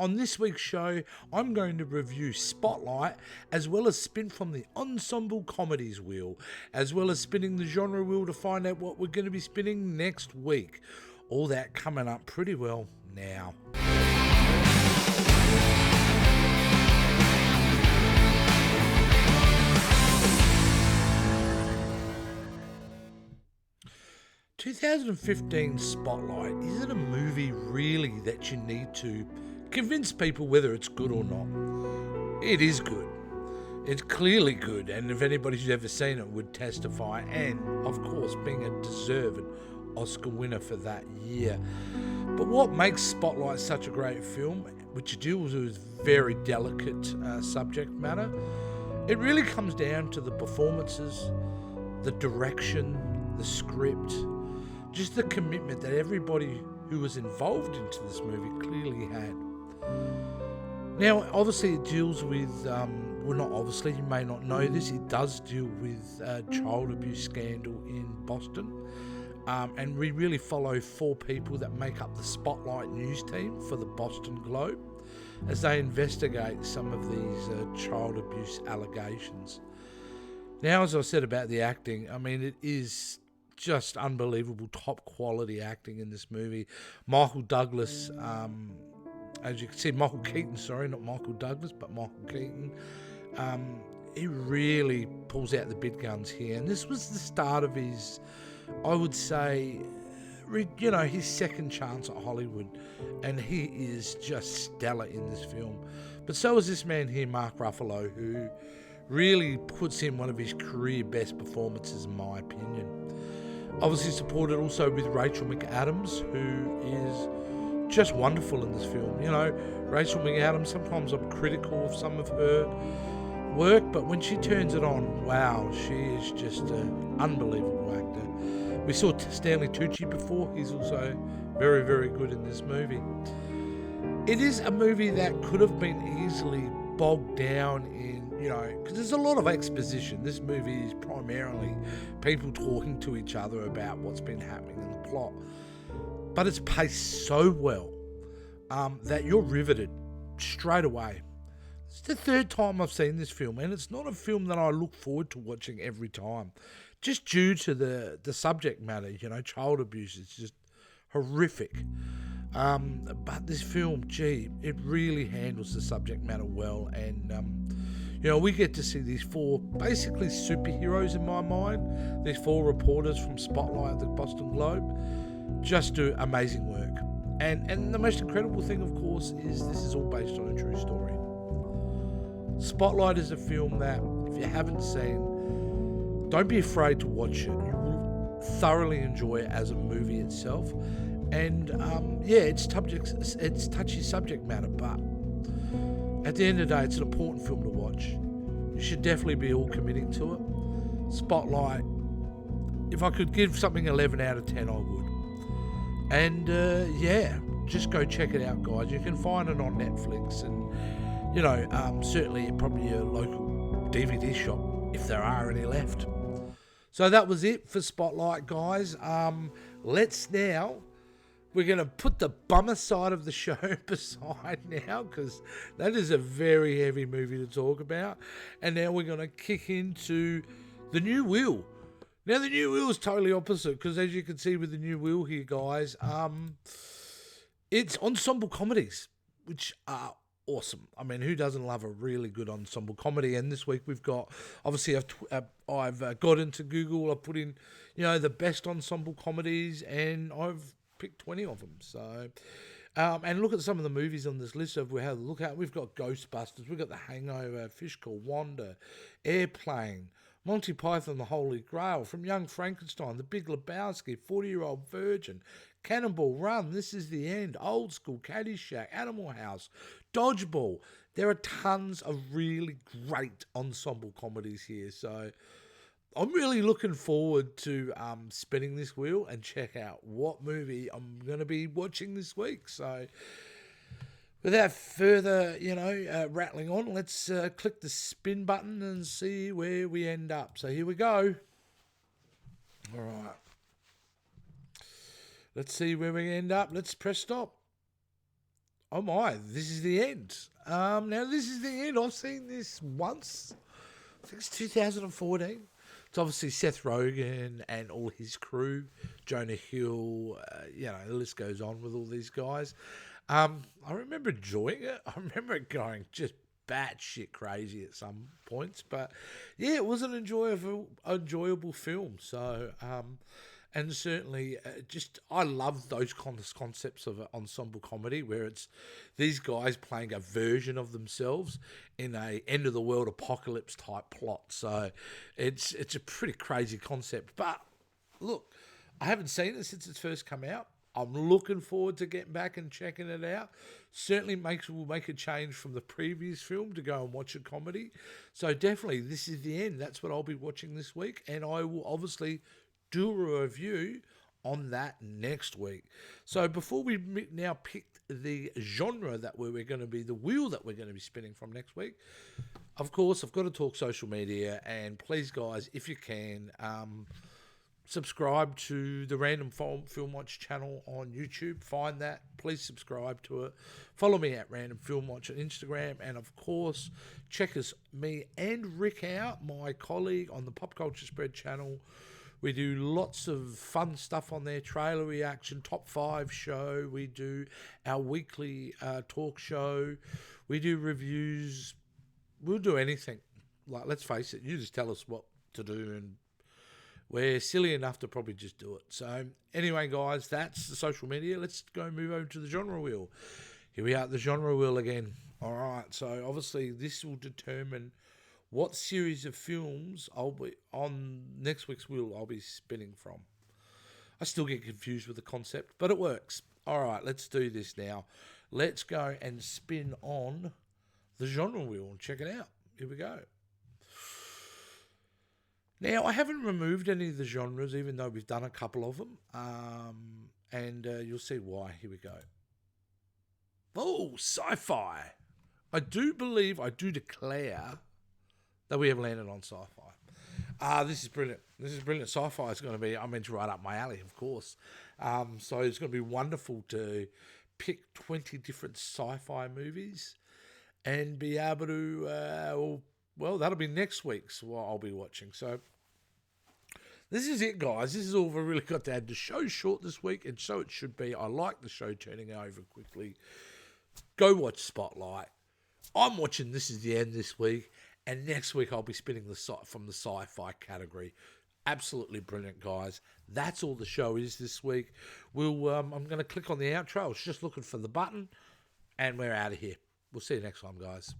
on this week's show, I'm going to review Spotlight, as well as spin from the Ensemble Comedies wheel, as well as spinning the genre wheel to find out what we're going to be spinning next week. All that coming up pretty well now. 2015 Spotlight isn't a movie really that you need to convince people whether it's good or not. It is good. It's clearly good, and if anybody's ever seen it would testify, and of course being a deserved Oscar winner for that year. But what makes Spotlight such a great film, which deals with very delicate subject matter, it really comes down to the performances, the direction, the script, just the commitment that everybody who was involved into this movie clearly had. Now, obviously it deals with, well, not obviously, you may not know this, it does deal with a child abuse scandal in Boston. And we really follow four people that make up the Spotlight news team for the Boston Globe as they investigate some of these child abuse allegations. Now, as I said about the acting, I mean, it is just unbelievable top quality acting in this movie. Michael Douglas, as you can see, Michael Keaton, sorry, not Michael Douglas, but Michael Keaton. He really pulls out the big guns here, and this was the start of his, I would say, you know, his second chance at Hollywood, and he is just stellar in this film. But so is this man here, Mark Ruffalo, who really puts in one of his career best performances, in my opinion. Obviously supported also with Rachel McAdams, who is just wonderful in this film. You know, Rachel McAdams, sometimes I'm critical of some of her work, but when she turns it on, wow, she is just an unbelievable actor. We saw Stanley Tucci before. He's also very, very good in this movie. It is a movie that could have been easily bogged down in, you know, because there's a lot of exposition. This movie is primarily people talking to each other about what's been happening in the plot. But it's paced so well that you're riveted straight away. It's the third time I've seen this film, and it's not a film that I look forward to watching every time, just due to the subject matter. You know, child abuse is just horrific. But this film, gee, it really handles the subject matter well, and you know, we get to see these four basically superheroes in my mind, these four reporters from Spotlight at the Boston Globe, just do amazing work. And the most incredible thing, of course, is this is all based on a true story. Spotlight is a film that, if you haven't seen, don't be afraid to watch it. You will thoroughly enjoy it as a movie itself. And yeah, it's touchy subject matter, but at the end of the day, it's an important film to watch. You should definitely be all committing to it. Spotlight, if I could give something 11 out of 10, I would. And yeah, just go check it out, guys. You can find it on Netflix, and you know, certainly probably a local DVD shop if there are any left. So that was it for Spotlight, guys. Let's now, we're going to put the bummer side of the show beside now, because that is a very heavy movie to talk about. And now we're going to kick into the new wheel. Now, the new wheel is totally opposite, because as you can see with the new wheel here, guys, it's ensemble comedies, which are awesome. I mean, who doesn't love a really good ensemble comedy? And this week we've got, obviously, I've got into Google, I've put in, you know, the best ensemble comedies, and I've picked 20 of them. So, and look at some of the movies on this list of we have a look at. We've got Ghostbusters, we've got The Hangover, Fish Called Wanda, Airplane, Monty Python, The Holy Grail, From Young Frankenstein, The Big Lebowski, 40-Year-Old Virgin, Cannonball Run, This Is the End, Old School, Caddyshack, Animal House, Dodgeball. There are tons of really great ensemble comedies here. So I'm really looking forward to spinning this wheel and check out what movie I'm going to be watching this week. So without further, you know, rattling on, let's click the spin button and see where we end up. So here we go. All right. Let's see where we end up. Let's press stop. oh my, this is the end. Now this is the end. I've seen this once. I think it's 2014. It's obviously Seth Rogen and all his crew, Jonah Hill. The list goes on with all these guys. I remember enjoying it. I remember it going just batshit crazy at some points, but yeah, it was an enjoyable film. So, and certainly, I love those concepts of an ensemble comedy where it's these guys playing a version of themselves in a end of the world apocalypse type plot. So, it's a pretty crazy concept. But look, I haven't seen it since it's first come out. I'm looking forward to getting back and checking it out. Certainly will make a change from the previous film to go and watch a comedy. So definitely, this is the end. That's what I'll be watching this week, and I will obviously do a review on that next week. So before we now pick the genre that we're going to be, the wheel that we're going to be spinning from next week, of course, I've got to talk social media, and please, guys, if you can, subscribe to the Random Film Watch channel on YouTube. Find that. Please subscribe to it. Follow me at Random Film Watch on Instagram. And, of course, check me and Rick out, my colleague, on the Pop Culture Spread channel. We do lots of fun stuff on there. Trailer reaction, top 5 show. We do our weekly talk show. We do reviews. We'll do anything. Like, let's face it, you just tell us what to do, and we're silly enough to probably just do it. So anyway, guys, that's the social media. Let's go move over to the genre wheel. Here we are at the genre wheel again. All right, so obviously this will determine what series of films I'll be on next week's wheel I'll be spinning from. I still get confused with the concept, but it works. All right, let's do this now. Let's go and spin on the genre wheel and check it out. Here we go. Now, I haven't removed any of the genres, even though we've done a couple of them, and you'll see why. Here we go. Oh, sci-fi. I do declare that we have landed on sci-fi. This is brilliant. This is brilliant. Sci-fi is going to be, I mean, right up my alley, of course. So it's going to be wonderful to pick 20 different sci-fi movies and be able to, well, that'll be next week's what I'll be watching. So this is it, guys. This is all we've really got to add. The show's short this week, and so it should be. I like the show turning over quickly. Go watch Spotlight. I'm watching This Is the End this week, and next week I'll be spinning from the sci-fi category. Absolutely brilliant, guys. That's all the show is this week. I'm going to click on the outro. I was just looking for the button, and we're out of here. We'll see you next time, guys.